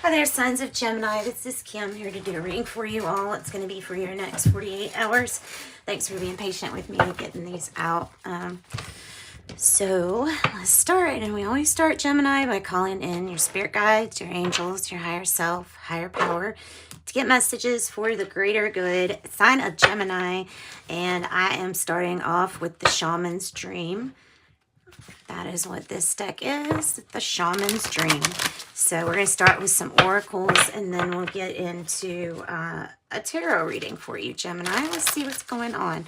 Hi there, signs of Gemini. This is Kim here to do a reading for you all. It's going to be for your next 48 hours. Thanks for being patient with me getting these out. So let's start. And we always start Gemini by calling in your spirit guides, your angels, your higher self, higher power to get messages for the greater good. Sign of Gemini. And I am starting off with the shaman's dream. That is what this deck is, the shaman's dream. So we're going to start with some oracles, and then we'll get into a tarot reading for you, Gemini. Let's see what's going on.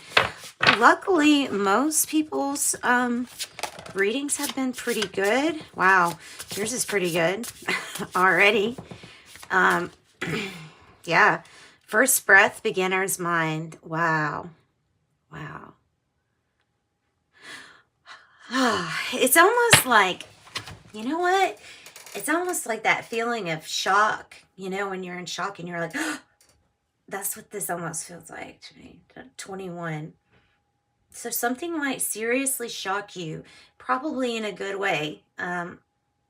Luckily, most people's readings have been pretty good. Wow, yours is pretty good already. Yeah, first breath, beginner's mind. Wow, wow. It's almost like, you know what? It's almost like that feeling of shock, you know, when you're in shock and you're like, oh, that's what this almost feels like to me. 21. So something might seriously shock you, probably in a good way.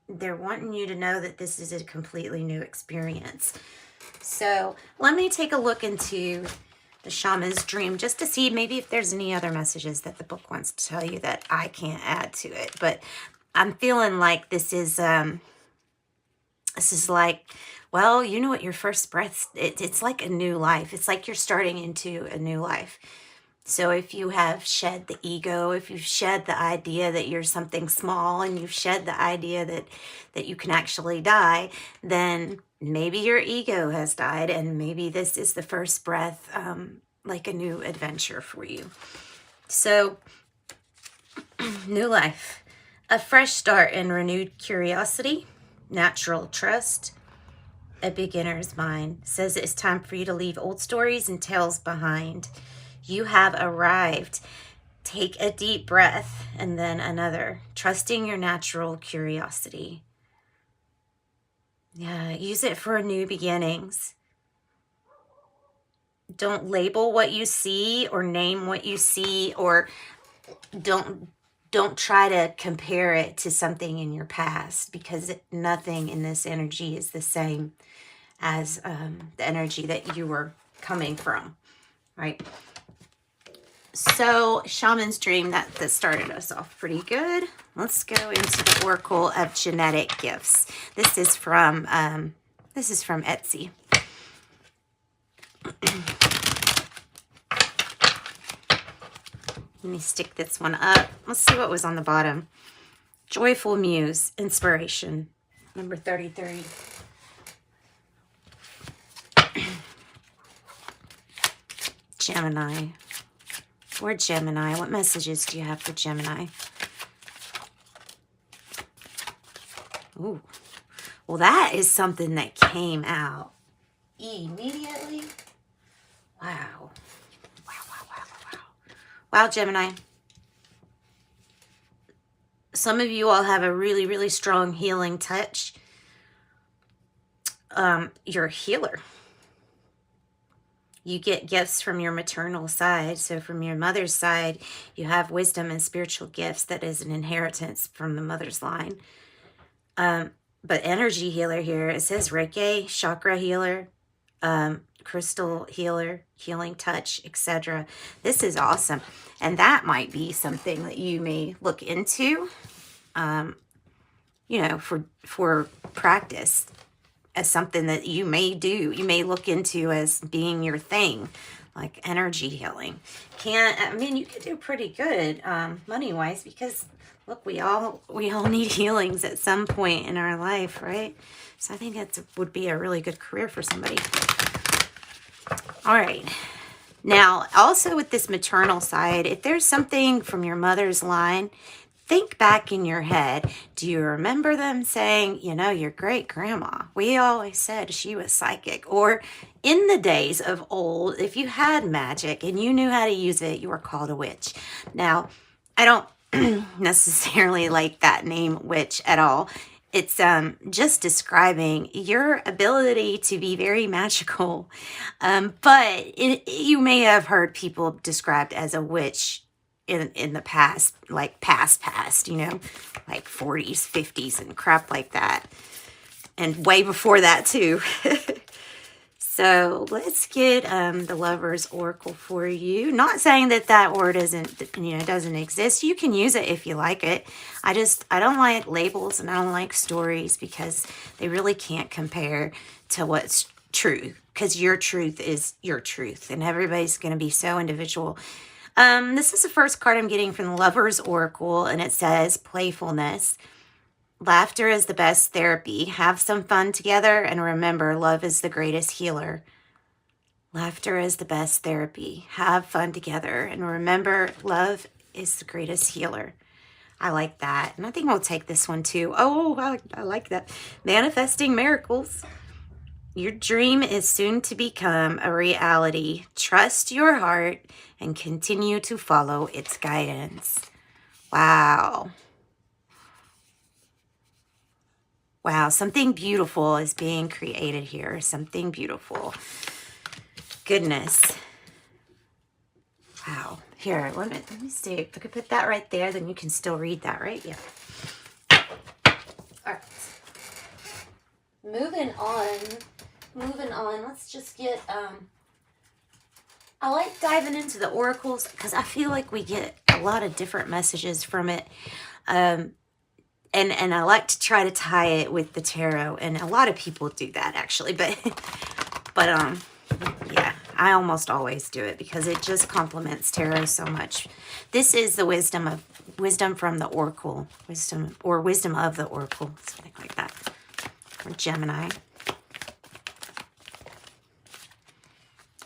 They're wanting you to know that this is a completely new experience. So let me take a look into the shaman's dream just to see maybe if there's any other messages that the book wants to tell you that I can't add to it. But I'm feeling like this is like, well, you know what, your first breath, it's like a new life. It's like you're starting into a new life. So if you have shed the ego, if you've shed the idea that you're something small, and you've shed the idea that you can actually die, then maybe your ego has died, and maybe this is the first breath, like a new adventure for you. So, new life, a fresh start and renewed curiosity, natural trust, a beginner's mind. Says it's time for you to leave old stories and tales behind. You have arrived. Take a deep breath and then another, trusting your natural curiosity. Yeah, use it for new beginnings. Don't label what you see or name what you see, or don't try to compare it to something in your past, because nothing in this energy is the same as the energy that you were coming from, right? So shaman's dream, that started us off pretty good. Let's go into the Oracle of Genetic Gifts. This is from Etsy. Let me stick this one up. Let's see what was on the bottom. Joyful Muse, Inspiration, number 33. Gemini. Or Gemini. What messages do you have for Gemini? Ooh. Well, that is something that came out immediately. Wow. Wow, Gemini. Some of you all have a really, really strong healing touch. You're a healer. You get gifts from your maternal side. So from your mother's side, you have wisdom and spiritual gifts that is an inheritance from the mother's line. But energy healer here, it says Reiki, chakra healer, crystal healer, healing touch, etc. This is awesome. And that might be something that you may look into, you know, for practice, as something that you may do. You may look into as being your thing, like energy healing. You could do pretty good money-wise, because look, we all need healings at some point in our life, right? So I think that would be a really good career for somebody. All right. Now, also with this maternal side, if there's something from your mother's line, think back in your head. Do you remember them saying, you know, your great grandma, we always said she was psychic? Or in the days of old, if you had magic and you knew how to use it, you were called a witch. Now, I don't necessarily like that name witch at all. It's just describing your ability to be very magical. But you may have heard people described as a witch in the past, like past, you know, like 40s, 50s and crap like that. and way before that too. So let's get the Lover's Oracle for you. Not saying that that word doesn't exist. You can use it if you like it. I don't like labels and I don't like stories because they really can't compare to what's true. Because your truth is your truth and everybody's going to be so individual. This is the first card I'm getting from the Lover's Oracle, and it says playfulness. Laughter is the best therapy. Have some fun together, and remember, love is the greatest healer. Laughter is the best therapy. Have fun together, and remember, love is the greatest healer. I like that, and I think we'll take this one too. Oh, I like that. Manifesting miracles. Your dream is soon to become a reality. Trust your heart and continue to follow its guidance. Wow. Wow, something beautiful is being created here. Something beautiful. Goodness. Wow. Here, let me see. If I could put that right there, then you can still read that, right? Yeah. All right. Moving on. Let's just get, I like diving into the oracles because I feel like we get a lot of different messages from it. And I like to try to tie it with the tarot, and a lot of people do that actually, but yeah, I almost always do it because it just complements tarot so much. This is the wisdom from the oracle, wisdom of the oracle, something like that, or Gemini.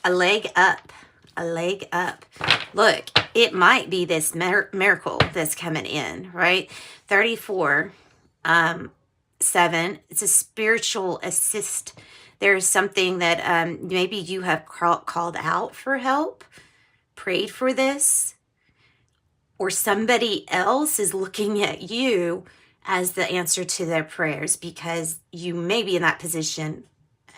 A leg up. Look, it might be this miracle that's coming in, right? 34, 7, it's a spiritual assist. There's something that maybe you have called out for help, prayed for this, or somebody else is looking at you as the answer to their prayers because you may be in that position,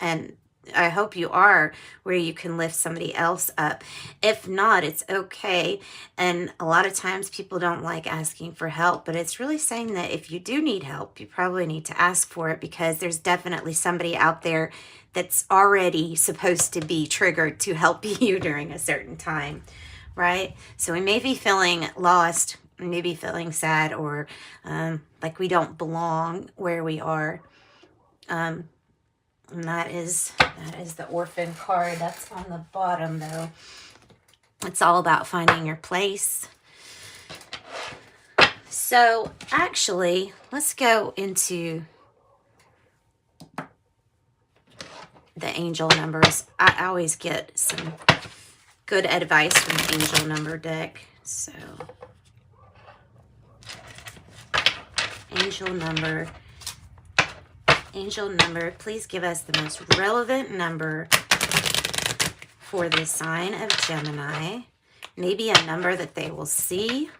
and I hope you are, where you can lift somebody else up. If not, it's okay. And a lot of times people don't like asking for help, but it's really saying that if you do need help, you probably need to ask for it because there's definitely somebody out there that's already supposed to be triggered to help you during a certain time, right? So we may be feeling lost, maybe feeling sad, or like we don't belong where we are. And that is the orphan card. That's on the bottom, though. It's all about finding your place. So, actually, let's go into the angel numbers. I always get some good advice from the angel number deck. So, angel number, please give us the most relevant number for the sign of Gemini. Maybe a number that they will see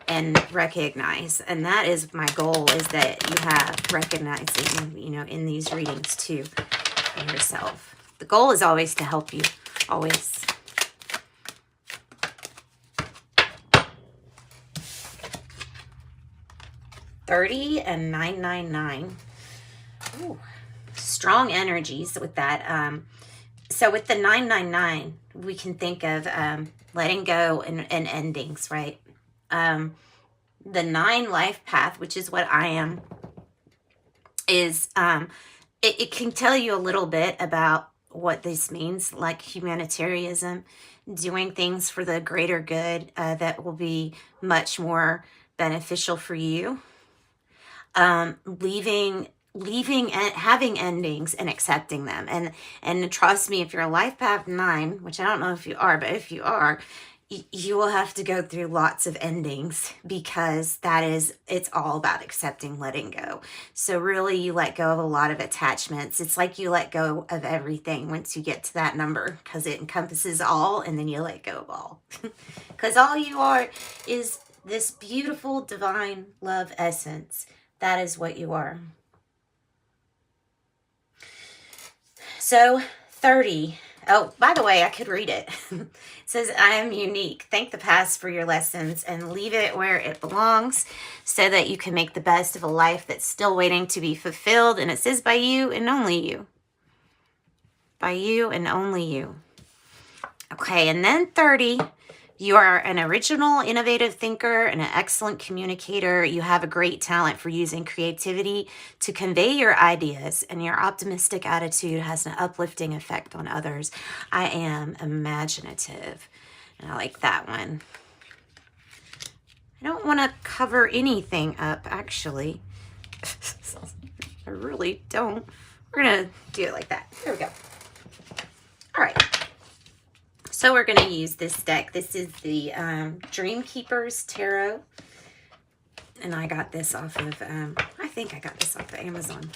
and recognize. And that is my goal, is that you have recognizing, in these readings too, for yourself. The goal is always to help you, always. $30 and $999. Ooh, strong energies with that. So with the 999, we can think of letting go and endings, right? The 9 life path, which is what I am, is it can tell you a little bit about what this means, like humanitarianism, doing things for the greater good that will be much more beneficial for you. Leaving and having endings and accepting them, and trust me, if you're a life path 9, which I don't know if you are, but if you are, you will have to go through lots of endings, because it's all about accepting, letting go. So really, you let go of a lot of attachments. It's like you let go of everything once you get to that number, because it encompasses all, and then you let go of all, because all you are is this beautiful divine love essence. That is what you are. So 30, Oh, by the way, I could read it. It says, I am unique. Thank the past for your lessons and leave it where it belongs so that you can make the best of a life that's still waiting to be fulfilled. And it says, by you and only you. By you and only you. Okay, and then 30. You are an original, innovative thinker and an excellent communicator. You have a great talent for using creativity to convey your ideas, and your optimistic attitude has an uplifting effect on others. I am imaginative, and I like that one. I don't want to cover anything up, actually. I really don't. We're going to do it like that. There we go. All right. So we're going to use this deck. This is the Dream Keepers Tarot. And I got this off of, I think I got this off of Amazon.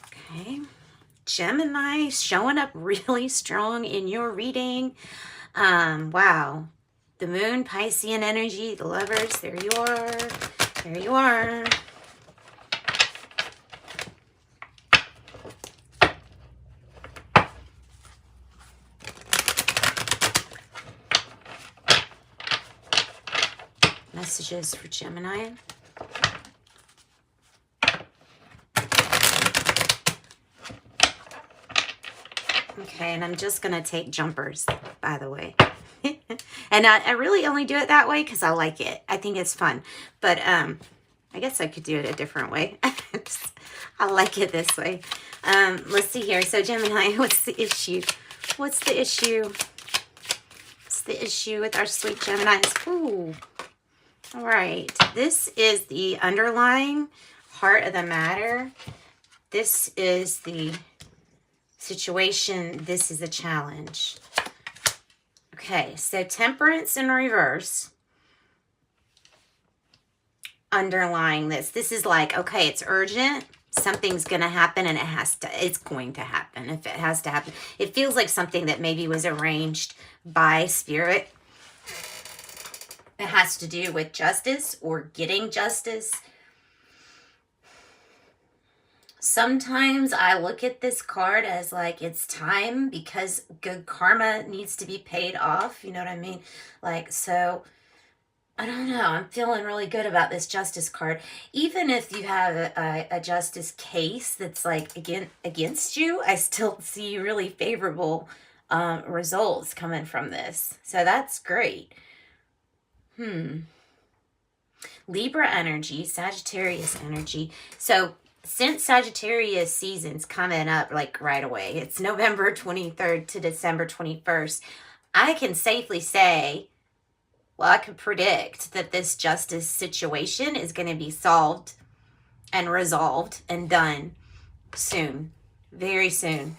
Okay. Gemini showing up really strong in your reading. Wow. The moon, Piscean energy, the lovers. There you are. There you are. Messages for Gemini. Okay, and I'm just going to take jumpers, by the way. And I really only do it that way because I like it. I think it's fun. But I guess I could do it a different way. I like it this way. Let's see here. So Gemini, what's the issue? What's the issue? What's the issue with our sweet Geminis? Ooh. All right, this is the underlying heart of the matter. This is the situation. This is a challenge. Okay, so Temperance in reverse. Underlying this. This is like, okay, it's urgent. Something's going to happen and it's going to happen. If it has to happen. It feels like something that maybe was arranged by spirit. It has to do with justice or getting justice. Sometimes I look at this card as like it's time because good karma needs to be paid off. You know what I mean? Like, so I don't know. I'm feeling really good about this justice card. Even if you have a justice case that's like against you, I still see really favorable results coming from this. So that's great. Libra energy, Sagittarius energy. So since Sagittarius season's coming up like right away, it's November 23rd to December 21st, I can safely say, well, I can predict that this justice situation is going to be solved and resolved and done soon, very soon.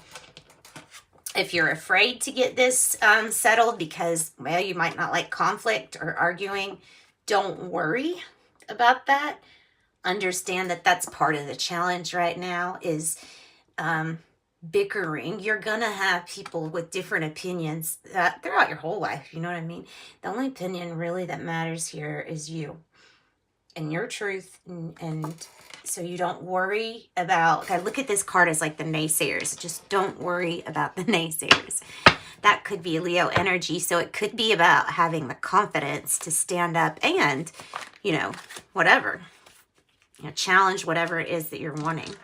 If you're afraid to get this settled because, well, you might not like conflict or arguing, don't worry about that. Understand that that's part of the challenge right now is bickering. You're going to have people with different opinions throughout your whole life. You know what I mean? The only opinion really that matters here is you and your truth. And so you don't worry about, I look at this card as like the naysayers. Just don't worry about the naysayers. That could be Leo energy. So it could be about having the confidence to stand up and, you know, whatever, you know, challenge whatever it is that you're wanting.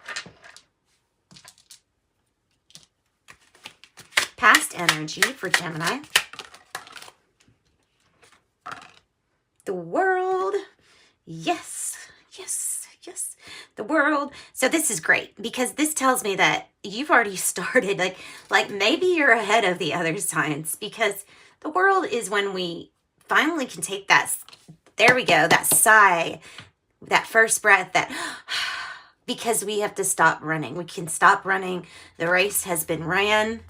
Past energy for Gemini. The World. Yes, yes, yes. The World. So this is great because this tells me that you've already started, like maybe you're ahead of the other signs, because the World is when we finally can take that, there we go, that sigh, that first breath, that because we have to stop running. We can stop running. The race has been ran.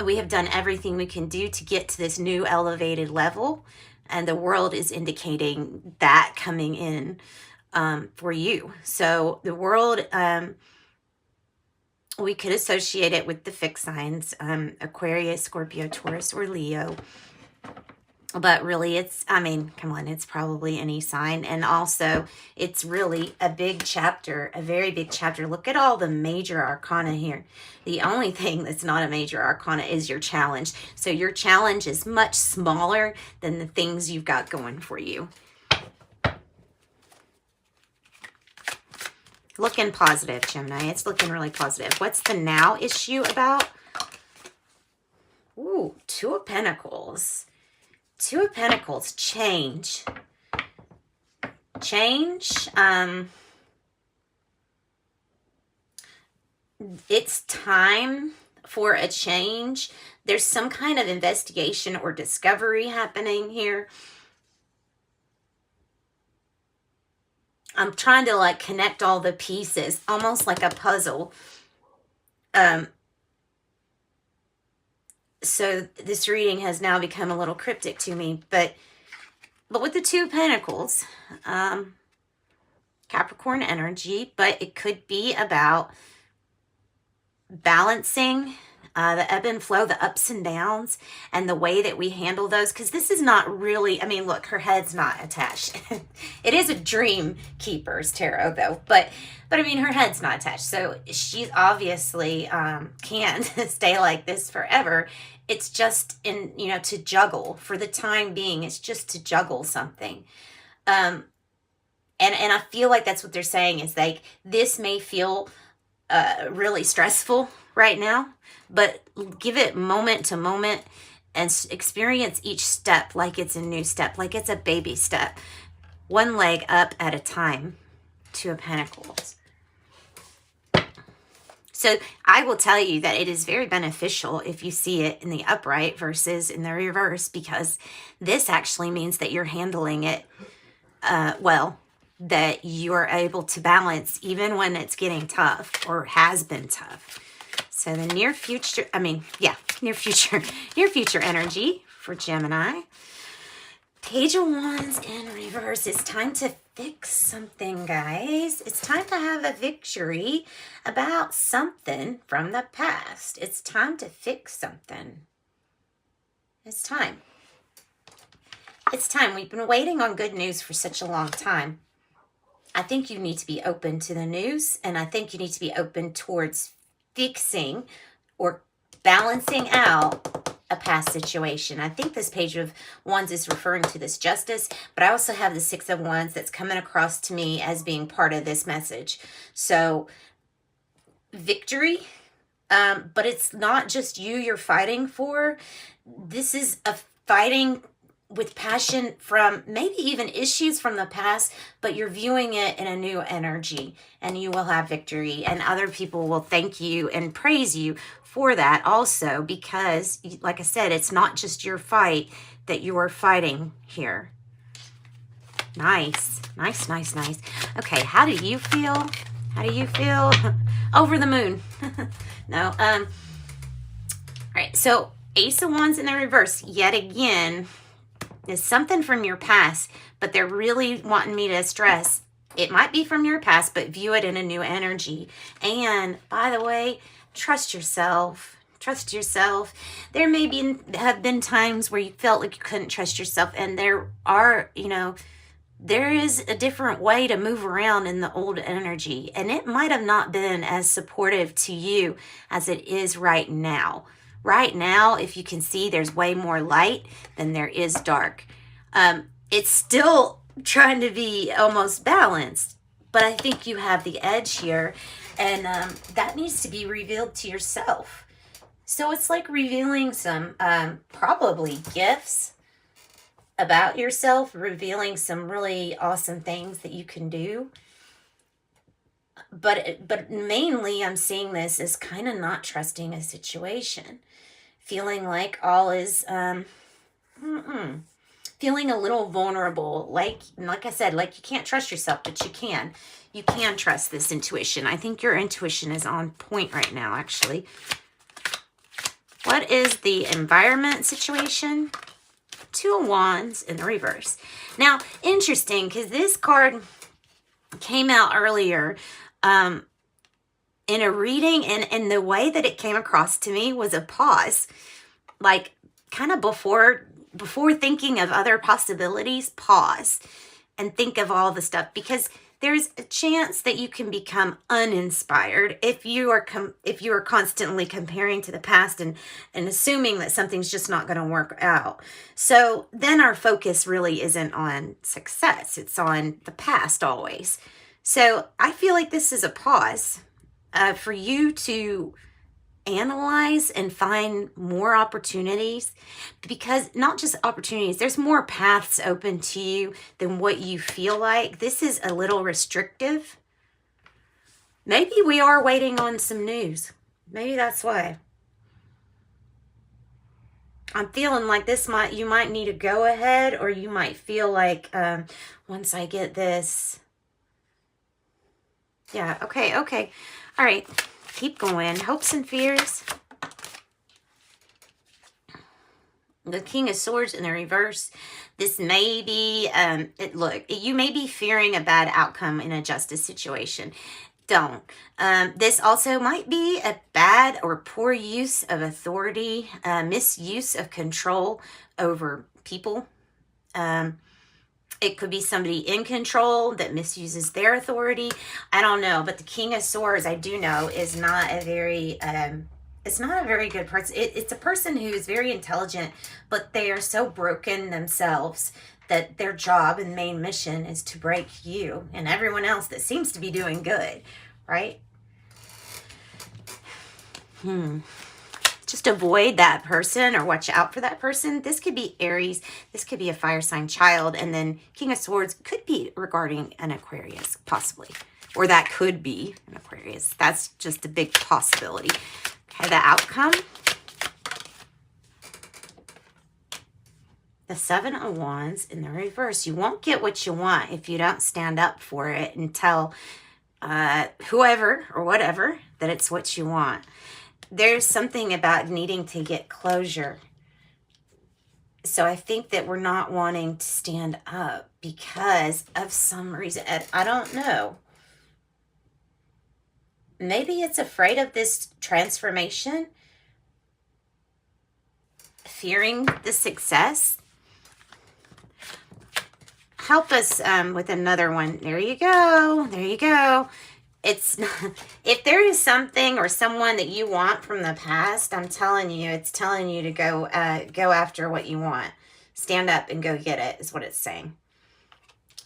We have done everything we can do to get to this new elevated level. And the World is indicating that coming in for you. So the World, we could associate it with the fixed signs, Aquarius, Scorpio, Taurus, or Leo. But really, it's, I mean, come on, it's probably any sign. And also, it's really a big chapter, a very big chapter. Look at all the major arcana here. The only thing that's not a major arcana is your challenge. So your challenge is much smaller than the things you've got going for you. Looking positive, Gemini. It's looking really positive. What's the now issue about? Ooh, Two of Pentacles. Two of Pentacles, change. Change. It's time for a change. There's some kind of investigation or discovery happening here. I'm trying to like connect all the pieces, almost like a puzzle. So this reading has now become a little cryptic to me, but with the Two of Pentacles, Capricorn energy, but it could be about balancing the ebb and flow, the ups and downs, and the way that we handle those. Because this is not really, I mean, look, her head's not attached. It is a dream keeper's tarot, though. But I mean, her head's not attached. So she's obviously can't stay like this forever. It's just to juggle for the time being. It's just to juggle something. And I feel like that's what they're saying is like, this may feel really stressful right now, but give it moment to moment and experience each step like it's a new step, like it's a baby step, one leg up at a time. Two of Pentacles. So I will tell you that it is very beneficial if you see it in the upright versus in the reverse, because this actually means that you're handling it well, that you are able to balance even when it's getting tough or has been tough. So the near future energy for Gemini. Page of Wands in reverse. It's time to fix something, guys. It's time to have a victory about something from the past. It's time to fix something. It's time. It's time. We've been waiting on good news for such a long time. I think you need to be open to the news, and I think you need to be open towards fixing or balancing out a past situation. I think this Page of Wands is referring to this justice, but I also have the Six of Wands that's coming across to me as being part of this message. So victory, but it's not just you're fighting for. This is a fighting with passion from maybe even issues from the past, but you're viewing it in a new energy, and you will have victory, and other people will thank you and praise you for that also, because like I said, it's not just your fight that you are fighting here. Nice. Okay, how do you feel? Over the moon. No. All right, so Ace of Wands in the reverse yet again is something from your past, but they're really wanting me to stress it might be from your past, but view it in a new energy. And by the way, trust yourself. There may have been times where you felt like you couldn't trust yourself, and there is a different way to move around in the old energy, and it might have not been as supportive to you as it is right now. Right now, if you can see, there's way more light than there is dark. It's still trying to be almost balanced, but I think you have the edge here, and that needs to be revealed to yourself. So it's like revealing some probably gifts about yourself, revealing some really awesome things that you can do. But mainly I'm seeing this as kind of not trusting a situation. Feeling like all is, feeling a little vulnerable. Like I said, like you can't trust yourself, but you can. You can trust this intuition. I think your intuition is on point right now, actually. What is the environment situation? Two of Wands in the reverse. Now, interesting, because this card came out earlier in a reading, and the way that it came across to me was a pause, like kind of before before thinking of other possibilities, pause and think of all the stuff, because there's a chance that you can become uninspired if you are constantly comparing to the past and assuming that something's just not going to work out. So then our focus really isn't on success. It's on the past always. So I feel like this is a pause for you to analyze and find more opportunities, because not just opportunities, there's more paths open to you than what you feel like. This is a little restrictive. Maybe we are waiting on some news. Maybe that's why. I'm feeling like you might need a go ahead, or you might feel like once I get this. Yeah, okay. All right. Keep going. Hopes and fears. The King of Swords in the reverse. This may be, look, you may be fearing a bad outcome in a justice situation. Don't. This also might be a bad or poor use of authority, misuse of control over people. It could be somebody in control that misuses their authority. I don't know, but the King of Swords, I do know, is not a very, it's not a very good person. It's a person who's very intelligent, but they are so broken themselves that their job and main mission is to break you and everyone else that seems to be doing good, right? Just avoid that person or watch out for that person. This could be Aries. This could be a fire sign child. And then King of Swords could be regarding an Aquarius, possibly. Or that could be an Aquarius. That's just a big possibility. Okay, the outcome. The Seven of Wands in the reverse. You won't get what you want if you don't stand up for it and tell whoever or whatever that it's what you want. There's something about needing to get closure. So I think that we're not wanting to stand up because of some reason. I don't know. Maybe it's afraid of this transformation. Fearing the success. Help us with another one. There you go. There you go. It's not, if there is something or someone that you want from the past, I'm telling you, it's telling you to go after what you want. Stand up and go get it is what it's saying.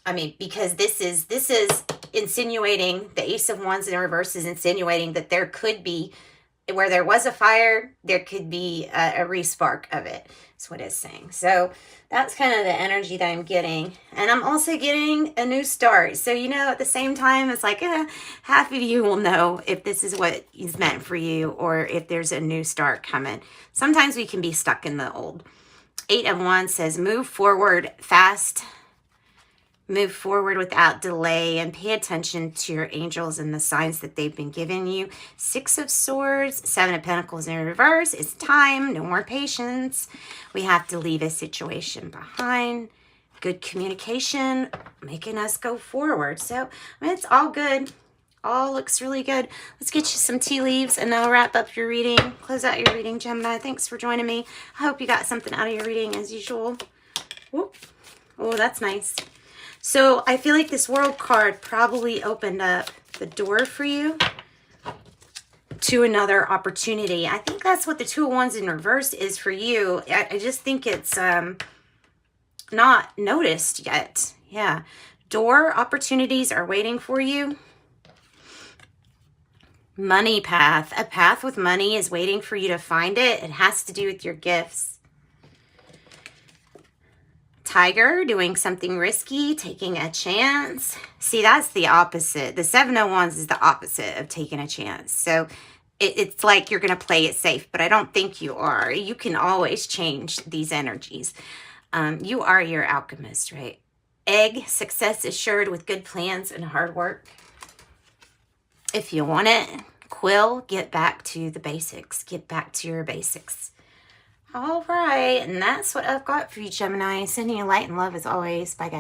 I mean, because this is insinuating, the Ace of Wands in reverse is insinuating that there could be, where there was a fire, there could be a re-spark of it. That's what it's saying. So that's kind of the energy that I'm getting. And I'm also getting a new start. So, you know, at the same time, it's like half of you will know if this is what is meant for you or if there's a new start coming. Sometimes we can be stuck in the old. Eight of Wands says, move forward fast. Move forward without delay and pay attention to your angels and the signs that they've been giving you. Six of Swords, Seven of Pentacles in reverse. It's time. No more patience. We have to leave a situation behind. Good communication, making us go forward. So, I mean, it's all good. All looks really good. Let's get you some tea leaves and I'll wrap up your reading. Close out your reading, Gemini. Thanks for joining me. I hope you got something out of your reading as usual. Whoop. Oh, that's nice. So I feel like this World card probably opened up the door for you to another opportunity. I think that's what the Two of Wands in reverse is for you. I just think it's not noticed yet. Yeah. Door opportunities are waiting for you. Money path. A path with money is waiting for you to find it. It has to do with your gifts. Tiger, doing something risky, taking a chance. See, that's the opposite. The Seven of Wands is the opposite of taking a chance. So it's like you're going to play it safe, but I don't think you are. You can always change these energies. You are your alchemist, right? Egg, success assured with good plans and hard work. If you want it. Quill, get back to the basics. Get back to your basics. All right, and that's what I've got for you, Gemini. Sending you light and love as always. Bye, guys.